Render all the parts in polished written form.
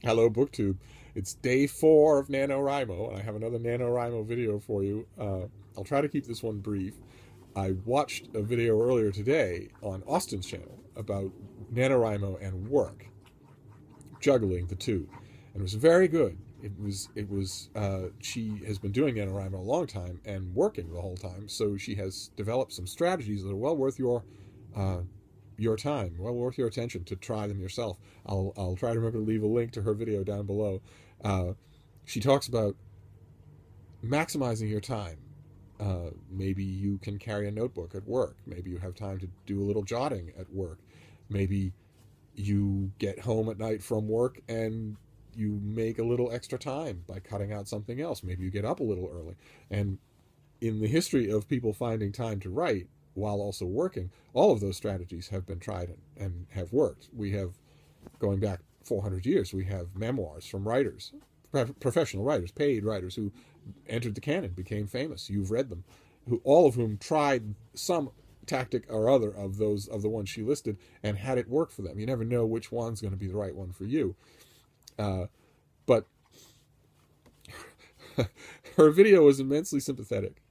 Hello, BookTube. It's day 4 of NaNoWriMo, and I have another NaNoWriMo video for you. I'll try to keep this one brief. I watched a video earlier today on Austin's channel about NaNoWriMo and work, juggling the two, and it was very good. She has been doing NaNoWriMo a long time and working the whole time, so she has developed some strategies that are well worth your time, well worth your attention to try them yourself. I'll try to remember to leave a link to her video down below. She talks about maximizing your time. Maybe you can carry a notebook at work. Maybe you have time to do a little jotting at work. Maybe you get home at night from work and you make a little extra time by cutting out something else. Maybe you get up a little early. And in the history of people finding time to write while also working, all of those strategies have been tried and have worked. We have, going back 400 years, we have memoirs from writers, professional writers, paid writers who entered the canon, became famous. You've read them, all of whom tried some tactic or other of the ones she listed and had it work for them. You never know which one's going to be the right one for you. But her video was immensely sympathetic.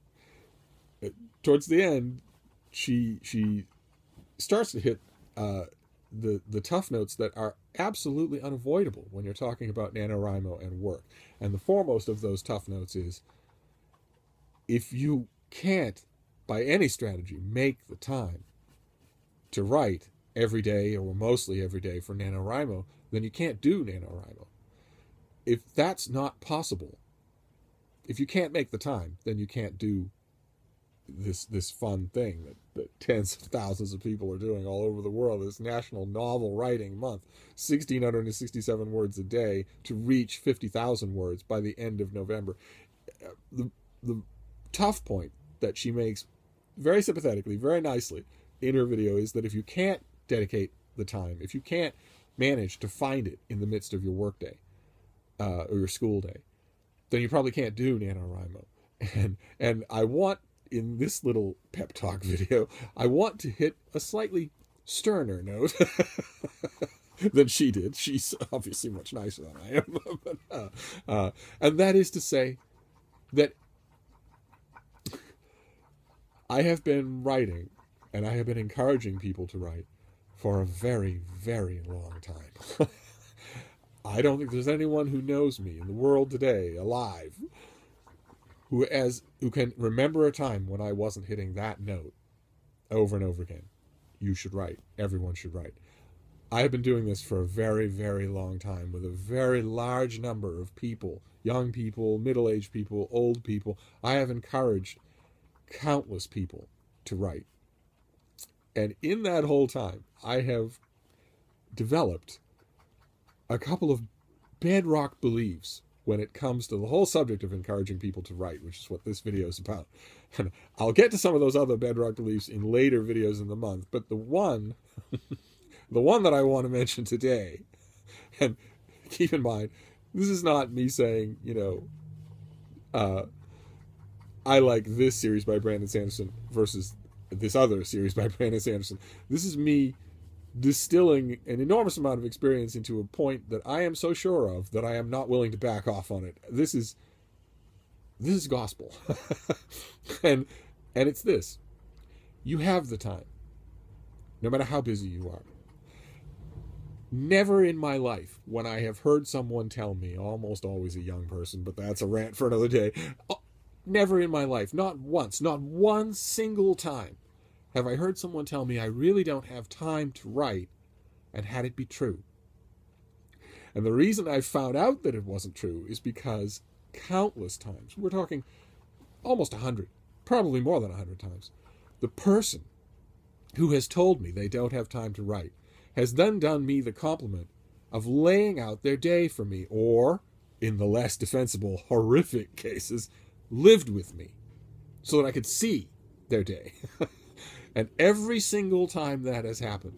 Towards the end, she starts to hit the tough notes that are absolutely unavoidable when you're talking about NaNoWriMo and work. And the foremost of those tough notes is, if you can't, by any strategy, make the time to write every day or mostly every day for NaNoWriMo, then you can't do NaNoWriMo. If that's not possible, if you can't make the time, then you can't do this fun thing that tens of thousands of people are doing all over the world, this National Novel Writing Month, 1,667 words a day to reach 50,000 words by the end of November. The tough point that she makes very sympathetically, very nicely in her video is that if you can't dedicate the time, if you can't manage to find it in the midst of your workday or your school day, then you probably can't do NaNoWriMo. And I want, in this little pep talk video, I want to hit a slightly sterner note than she did. She's obviously much nicer than I am. And that is to say that I have been writing, and I have been encouraging people to write for a very, very long time. I don't think there's anyone who knows me in the world today, alive, who can remember a time when I wasn't hitting that note over and over again. You should write. Everyone should write. I have been doing this for a very, very long time with a very large number of people, young people, middle-aged people, old people. I have encouraged countless people to write. And in that whole time, I have developed a couple of bedrock beliefs when it comes to the whole subject of encouraging people to write, which is what this video is about. And I'll get to some of those other bedrock beliefs in later videos in the month, but the one that I want to mention today, and keep in mind, this is not me saying, I like this series by Brandon Sanderson versus this other series by Brandon Sanderson. This is me distilling an enormous amount of experience into a point that I am so sure of that I am not willing to back off on it. This is gospel. and it's this. You have the time, no matter how busy you are. Never in my life, when I have heard someone tell me, almost always a young person, but that's a rant for another day, never in my life, not once, not one single time, have I heard someone tell me I really don't have time to write and had it be true. And the reason I found out that it wasn't true is because countless times, we're talking almost 100, probably more than 100 times, the person who has told me they don't have time to write has then done me the compliment of laying out their day for me, or, in the less defensible, horrific cases, lived with me so that I could see their day. And every single time that has happened,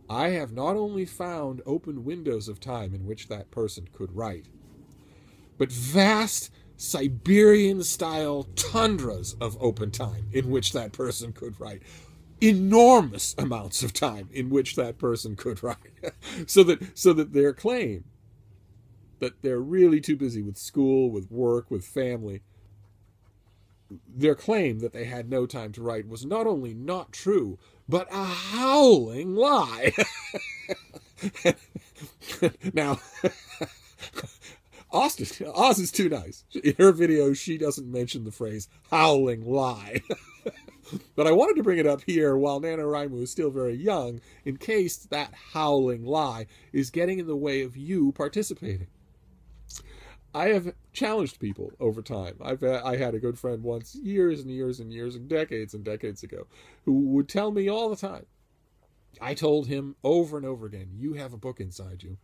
I have not only found open windows of time in which that person could write, but vast Siberian-style tundras of open time in which that person could write. Enormous amounts of time in which that person could write. so that their claim that they're really too busy with school, with work, with family. Their claim that they had no time to write was not only not true, but a howling lie. Now, Oz is too nice. In her video, she doesn't mention the phrase howling lie. But I wanted to bring it up here while NaNoWriMo is still very young, in case that howling lie is getting in the way of you participating. I have challenged people over time. I had a good friend once, years and years and years and decades ago, who would tell me all the time. I told him over and over again, you have a book inside you,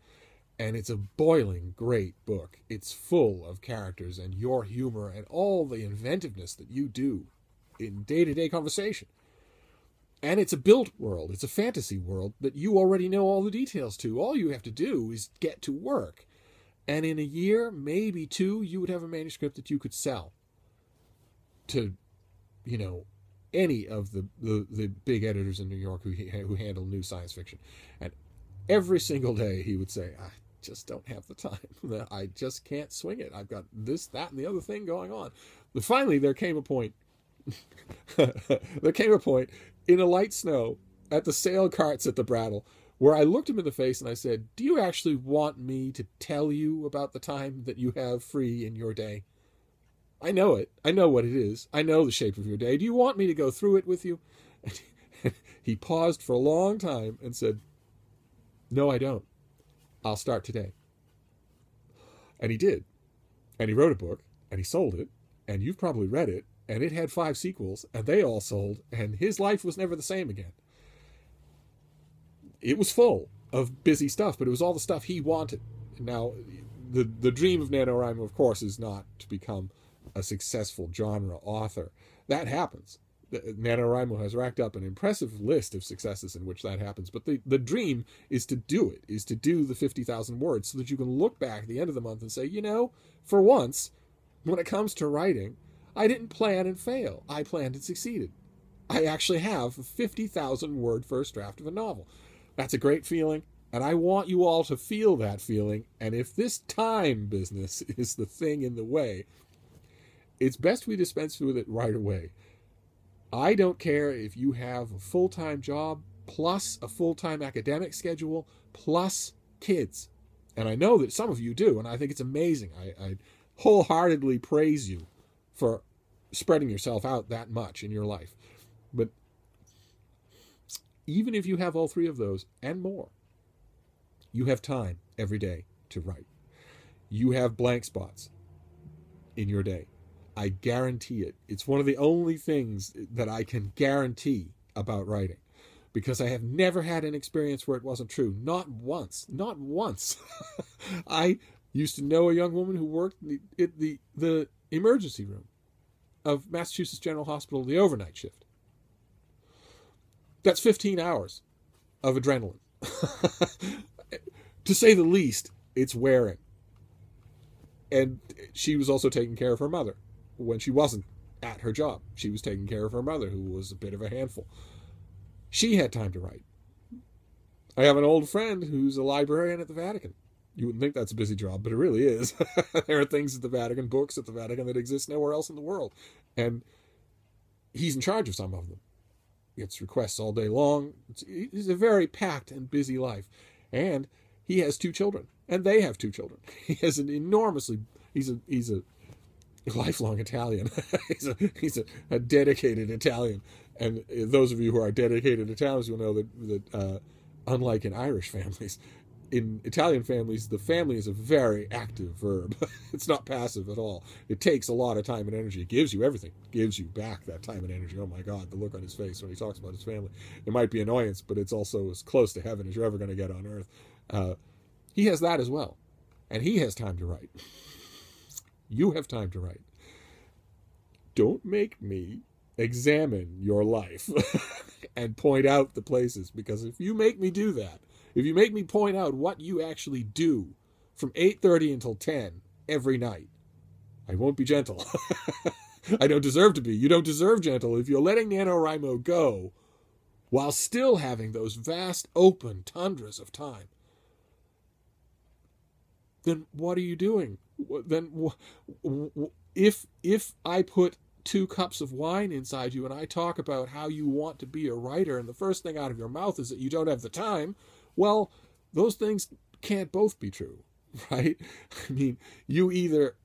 and it's a boiling great book. It's full of characters and your humor and all the inventiveness that you do in day-to-day conversation. And it's a built world. It's a fantasy world that you already know all the details to. All you have to do is get to work. And in a year, maybe 2, you would have a manuscript that you could sell to, you know, any of the big editors in New York who handle new science fiction. And every single day he would say, I just don't have the time. I just can't swing it. I've got this, that, and the other thing going on. But finally, there came a point in a light snow at the sale carts at the Brattle where I looked him in the face and I said, do you actually want me to tell you about the time that you have free in your day? I know it. I know what it is. I know the shape of your day. Do you want me to go through it with you? He paused for a long time and said, no, I don't. I'll start today. And he did. And he wrote a book and he sold it. And you've probably read it. And it had 5 sequels, and they all sold, and his life was never the same again. It was full of busy stuff, but it was all the stuff he wanted. Now, the dream of NaNoWriMo, of course, is not to become a successful genre author. That happens. NaNoWriMo has racked up an impressive list of successes in which that happens, but the dream is to do it, is to do the 50,000 words, so that you can look back at the end of the month and say, you know, for once, when it comes to writing, I didn't plan and fail. I planned and succeeded. I actually have a 50,000 word first draft of a novel. That's a great feeling, and I want you all to feel that feeling. And if this time business is the thing in the way, it's best we dispense with it right away. I don't care if you have a full-time job, plus a full-time academic schedule, plus kids. And I know that some of you do, and I think it's amazing. I wholeheartedly praise you for spreading yourself out that much in your life. But even if you have all 3 of those and more, you have time every day to write. You have blank spots in your day. I guarantee it. It's one of the only things that I can guarantee about writing, because I have never had an experience where it wasn't true. Not once. Not once. I used to know a young woman who worked in the emergency room of Massachusetts General Hospital, the overnight shift. That's 15 hours of adrenaline. To say the least, it's wearing. And she was also taking care of her mother when she wasn't at her job. She was taking care of her mother, who was a bit of a handful. She had time to write. I have an old friend who's a librarian at the Vatican. You wouldn't think that's a busy job, but it really is. There are things at the Vatican, books at the Vatican that exist nowhere else in the world. And he's in charge of some of them. He gets requests all day long. It's a very packed and busy life. And he has 2 children. And they have 2 children. He has an enormously... He's a lifelong Italian. he's a dedicated Italian. And those of you who are dedicated Italians will know that unlike in Irish families, in Italian families, the family is a very active verb. It's not passive at all. It takes a lot of time and energy. It gives you everything. It gives you back that time and energy. Oh my God, the look on his face when he talks about his family. It might be annoyance, but it's also as close to heaven as you're ever going to get on earth. He has that as well. And he has time to write. You have time to write. Don't make me examine your life and point out the places, because if you make me do that, if you make me point out what you actually do from 8:30 until 10 every night, I won't be gentle. I don't deserve to be. You don't deserve gentle if you're letting NaNoWriMo go while still having those vast open tundras of time. then what are you doing? Then if I put 2 cups of wine inside you and I talk about how you want to be a writer, and the first thing out of your mouth is that you don't have the time, well, those things can't both be true, right? I mean, you either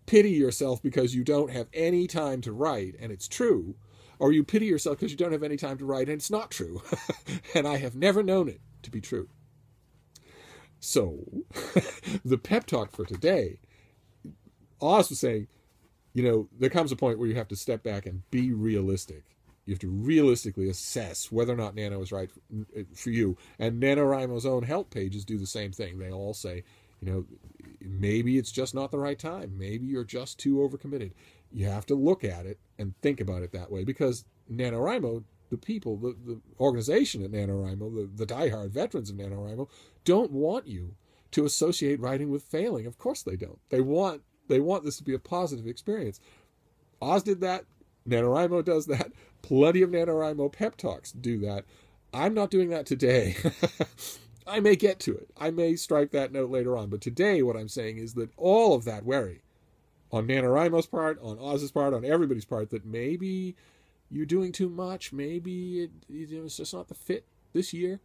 pity yourself because you don't have any time to write, and it's true, or you pity yourself because you don't have any time to write, and it's not true. And I have never known it to be true. So, the pep talk for today, Oz was saying, there comes a point where you have to step back and be realistic. You have to realistically assess whether or not Nano is right for you. And NaNoWriMo's own help pages do the same thing. They all say, maybe it's just not the right time. Maybe you're just too overcommitted. You have to look at it and think about it that way, because NaNoWriMo, the people, the organization at NaNoWriMo, the diehard veterans of NaNoWriMo, don't want you to associate writing with failing. Of course they don't. They want this to be a positive experience. Oz did that. NaNoWriMo does that. Plenty of NaNoWriMo pep talks do that. I'm not doing that today. I may get to it. I may strike that note later on. But today what I'm saying is that all of that worry on NaNoWriMo's part, on Oz's part, on everybody's part, that maybe you're doing too much, maybe it's just not the fit this year,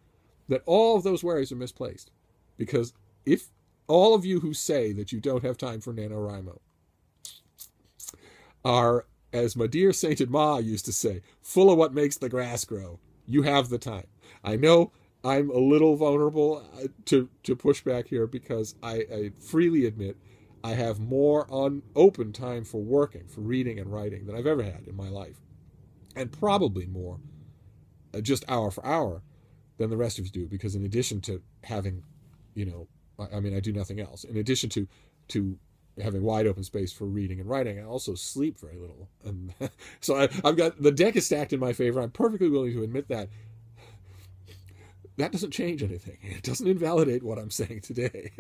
that all of those worries are misplaced. Because if all of you who say that you don't have time for NaNoWriMo are, as my dear sainted Ma used to say, full of what makes the grass grow, you have the time. I know I'm a little vulnerable to push back here, because I freely admit I have more open time for working, for reading and writing than I've ever had in my life. And probably more, just hour for hour, than the rest of you do, because in addition to having, I do nothing else. In addition to having wide open space for reading and writing, I also sleep very little. And so I've got, the deck is stacked in my favor. I'm perfectly willing to admit that. That doesn't change anything. It doesn't invalidate what I'm saying today.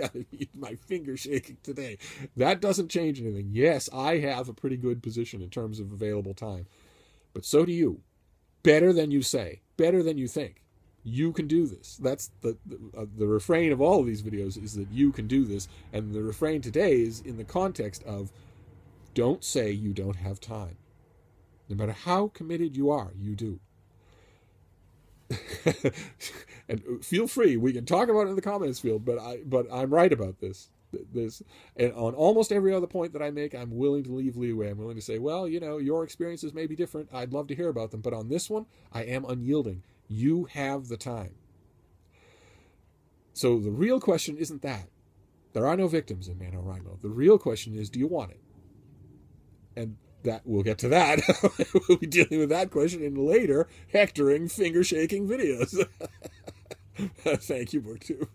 My finger shaking today. That doesn't change anything. Yes, I have a pretty good position in terms of available time. But so do you. Better than you say. Better than you think. You can do this. That's the refrain of all of these videos, is that you can do this. And the refrain today is in the context of, don't say you don't have time. No matter how committed you are, you do. And feel free, we can talk about it in the comments field, but I'm right about this. And on almost every other point that I make, I'm willing to leave leeway. I'm willing to say, well, your experiences may be different. I'd love to hear about them. But on this one, I am unyielding. You have the time. So the real question isn't that. There are no victims in NaNoWriMo. The real question is, do you want it? And that we'll get to that. We'll be dealing with that question in later hectoring, finger-shaking videos. Thank you, Book 2.